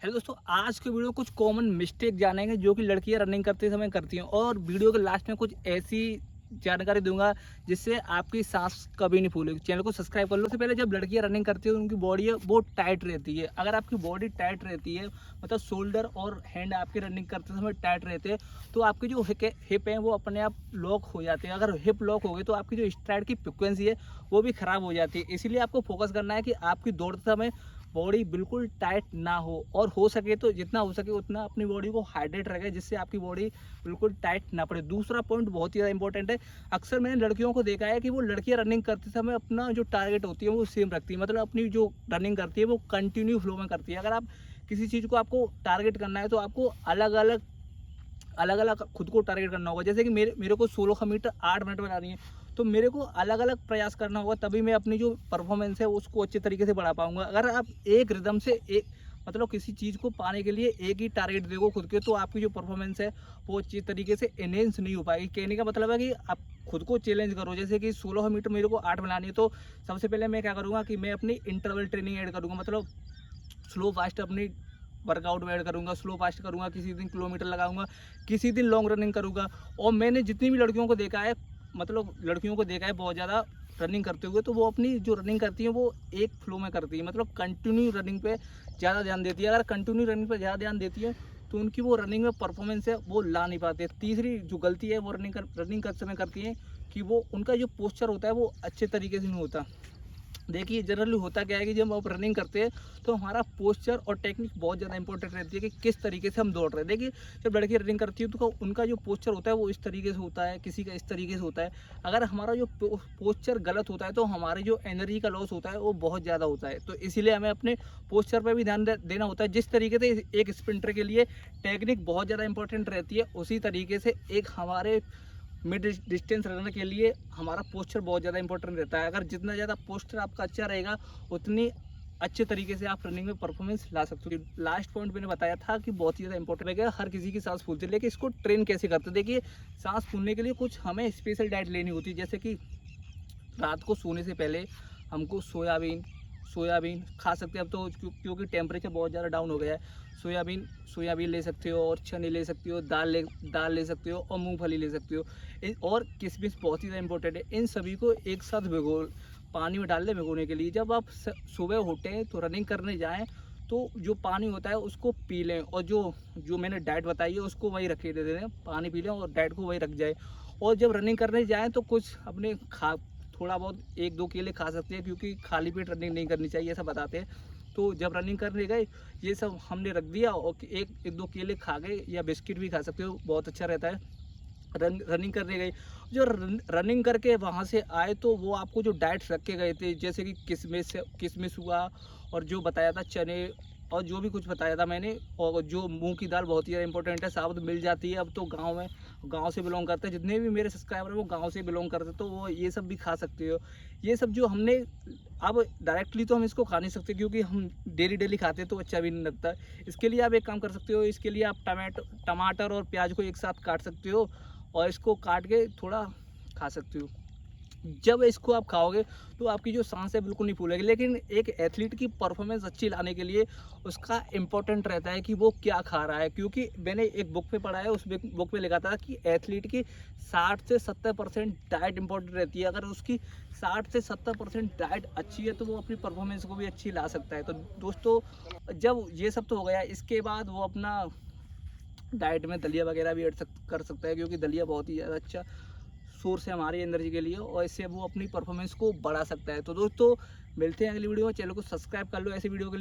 Hello दोस्तों, आज के वीडियो कुछ कॉमन मिस्टेक जानेंगे जो कि लड़कियां रनिंग करते समय करती हैं और वीडियो के लास्ट में कुछ ऐसी जानकारी दूंगा जिससे आपकी सांस कभी नहीं फूलेगी। चैनल को सब्सक्राइब कर लो। उससे पहले जब लड़कियां रनिंग करती है उनकी बॉडी है वो टाइट रहती है। अगर आपकी बॉडी टाइट रहती है मतलब शोल्डर और हैंड आपके रनिंग करते समय टाइट रहते हैं तो आपकी जो हिप है वो अपने आप लॉक हो जाते हैं। अगर हिप लॉक हो गई तो आपकी जो स्ट्राइड की फ्रिक्वेंसी है वो भी खराब हो जाती है। इसीलिए आपको फोकस करना है कि आपकी दौड़ते समय बॉडी बिल्कुल टाइट ना हो और हो सके तो जितना हो सके उतना अपनी बॉडी को हाइड्रेट रखे जिससे आपकी बॉडी बिल्कुल टाइट ना पड़े। दूसरा पॉइंट बहुत ही ज़्यादा इंपॉर्टेंट है। अक्सर मैंने लड़कियों को देखा है कि वो लड़कियां रनिंग करते समय अपना जो टारगेट होती है वो सेम रखती है, मतलब अपनी जो रनिंग करती है वो कंटिन्यू फ्लो में करती है। अगर आप किसी चीज़ को आपको टारगेट करना है तो आपको अलग अलग खुद को टारगेट करना होगा। जैसे कि मेरे को 1600 मीटर 8 मिनट में लानी है तो मेरे को अलग अलग प्रयास करना होगा, तभी मैं अपनी जो परफॉर्मेंस है उसको अच्छे तरीके से बढ़ा पाऊंगा। अगर आप एक रिदम से एक मतलब किसी चीज़ को पाने के लिए एक ही टारगेट देखो खुद के तो आपकी जो परफॉर्मेंस है वो अच्छी तरीके से एनहेंस नहीं हो पाएगी। कहने का मतलब है कि आप खुद को चैलेंज करो। जैसे कि 1600 मीटर मेरे को 8 में लानी है तो सबसे पहले मैं क्या करूँगा कि मैं अपनी इंटरवल ट्रेनिंग ऐड करूँगा, मतलब स्लो फास्ट अपनी वर्कआउट में ऐड करूँगा। स्लो फास्ट करूँगा, किसी दिन किलोमीटर लगाऊंगा, किसी दिन लॉन्ग रनिंग करूँगा। और मैंने जितनी भी लड़कियों को देखा है, मतलब लड़कियों को देखा है बहुत ज़्यादा रनिंग करते हुए, तो वो अपनी जो रनिंग करती है वो एक फ्लो में करती है, मतलब कंटिन्यू रनिंग पे ज़्यादा ध्यान देती है। अगर कंटिन्यू रनिंग पे ज़्यादा ध्यान देती है तो उनकी वो रनिंग में परफॉर्मेंस है वो ला नहीं पाते। तीसरी जो गलती है वो रनिंग करते समय करती है कि वो उनका जो पोस्चर होता है वो अच्छे तरीके से नहीं होता। देखिए जनरली होता क्या है कि जब आप रनिंग करते हैं तो हमारा पोस्चर और टेक्निक बहुत ज़्यादा इंपॉर्टेंट रहती है कि किस तरीके से हम दौड़ रहे हैं। देखिए जब लड़की रनिंग करती है तो उनका जो पोस्चर होता है वो इस तरीके से होता है, किसी का इस तरीके से होता है। अगर हमारा जो पोस्चर गलत होता है तो हमारी जो एनर्जी का लॉस होता है वो बहुत ज़्यादा होता है। तो इसीलिए हमें अपने पोस्चर पर भी ध्यान देना होता है। जिस तरीके से एक स्प्रिंटर के लिए टेक्निक बहुत ज़्यादा इंपॉर्टेंट रहती है उसी तरीके से एक हमारे मिड डिस्टेंस रनर के लिए हमारा पोस्चर बहुत ज़्यादा इंपॉर्टेंट रहता है। अगर जितना ज़्यादा पोस्चर आपका अच्छा रहेगा उतनी अच्छे तरीके से आप रनिंग में परफॉर्मेंस ला सकते हो। लास्ट पॉइंट मैंने बताया था कि बहुत ही ज़्यादा इंपॉर्टेंट है, हर किसी की सांस फूलती है, लेकिन इसको ट्रेन कैसे करते हैं। देखिए सांस फूलने के लिए कुछ हमें स्पेशल डाइट लेनी होती है। जैसे कि रात को सोने से पहले हमको सोयाबीन सोयाबीन खा सकते हैं। अब तो क्योंकि टेम्परेचर बहुत ज़्यादा डाउन हो गया है, सोयाबीन ले सकते हो और चने ले सकते हो, दाल ले सकते हो और मूंगफली ले सकते हो। और किशमिश बहुत ही ज़्यादा इंपॉर्टेंट है। इन सभी को एक साथ पानी में डाल दें भिगोने के लिए। जब आप सुबह उठें तो रनिंग करने जाएँ तो जो पानी होता है उसको पी लें और जो जो मैंने डाइट बताई है उसको वही रखे दे दें, पानी पी लें और डाइट को वही रख जाए। और जब रनिंग करने जाएँ तो कुछ अपने खा थोड़ा बहुत 1-2 केले खा सकते हैं, क्योंकि खाली पेट रनिंग नहीं करनी चाहिए ऐसा बताते हैं। तो जब रनिंग करने गए ये सब हमने रख दिया और एक 2 केले खा गए या बिस्किट भी खा सकते हो, बहुत अच्छा रहता है। रनिंग करने गए, जो रनिंग करके वहाँ से आए तो वो आपको जो डाइट्स रखे गए थे जैसे कि किशमिश हुआ और जो बताया था चने और जो भी कुछ बताया था मैंने, और जो मूंग की दाल बहुत ही ज़्यादा इंपॉर्टेंट है, साबुत मिल जाती है। अब तो गांव से बिलोंग करते हैं, जितने भी मेरे सब्सक्राइबर हैं वो गांव से बिलोंग करते हैं, तो वो ये सब भी खा सकते हो। ये सब जो हमने अब डायरेक्टली तो हम इसको खा नहीं सकते क्योंकि हम डेली खाते हैं तो अच्छा भी नहीं लगता। इसके लिए आप एक काम कर सकते हो, इसके लिए आप टमाटर और प्याज को एक साथ काट सकते हो और इसको काट के थोड़ा खा सकते हो। जब इसको आप खाओगे तो आपकी जो सांस है बिल्कुल नहीं फूलेगी। लेकिन एक एथलीट की परफॉर्मेंस अच्छी लाने के लिए उसका इम्पोर्टेंट रहता है कि वो क्या खा रहा है, क्योंकि मैंने एक बुक पे पढ़ा है, उस बुक पे लिखा था कि एथलीट की 60 से 70% डाइट इंपॉर्टेंट रहती है। अगर उसकी 60 से 70% डाइट अच्छी है तो वो अपनी परफॉर्मेंस को भी अच्छी ला सकता है। तो दोस्तों जब ये सब तो हो गया, इसके बाद वो अपना डाइट में दलिया वगैरह भी कर सकता है, क्योंकि दलिया बहुत ही ज़्यादा अच्छा सोर्स है हमारी एनर्जी के लिए और इससे वो अपनी परफॉर्मेंस को बढ़ा सकता है। तो दोस्तों मिलते हैं अगली वीडियो में, चैनल को सब्सक्राइब कर लो ऐसी वीडियो के लिए।